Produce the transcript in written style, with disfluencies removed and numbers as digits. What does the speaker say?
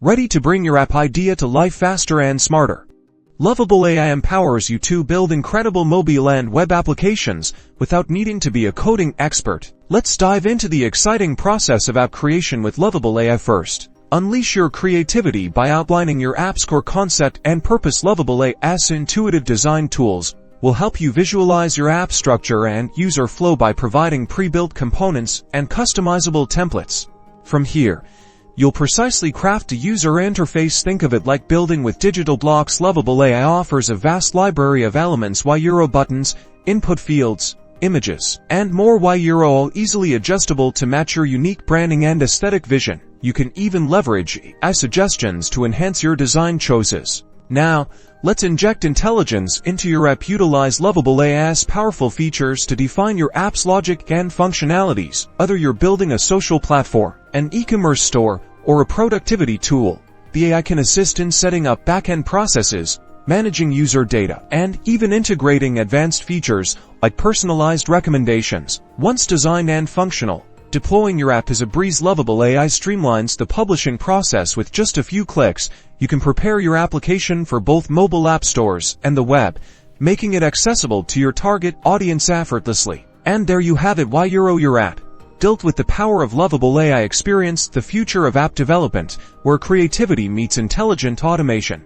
ready to bring your app idea to life faster and smarter. Lovable AI empowers you to build incredible mobile and web applications without needing to be a coding expert. Let's dive into the exciting process of app creation with Lovable AI first. Unleash your creativity by outlining your app's core concept and purpose. Lovable AI's intuitive design tools will help you visualize your app structure and user flow by providing pre-built components and customizable templates. From here, you'll precisely craft a user interface. Think of it like building with digital blocks. Lovable AI offers a vast library of elements, buttons, input fields, images, and more, all easily adjustable to match your unique branding and aesthetic vision. You can even leverage AI suggestions to enhance your design choices. Now, let's inject intelligence into your app. Utilize Lovable AI's powerful features to define your app's logic and functionalities. Whether you're building a social platform, an e-commerce store, or a productivity tool, the AI can assist in setting up back-end processes, managing user data, and even integrating advanced features like personalized recommendations. Once designed and functional, deploying your app is a breeze. Lovable AI streamlines the publishing process. With just a few clicks, you can prepare your application for both mobile app stores and the web, making it accessible to your target audience effortlessly. And there you have it, your app. Built with the power of Lovable AI. Experience the future of app development, where creativity meets intelligent automation.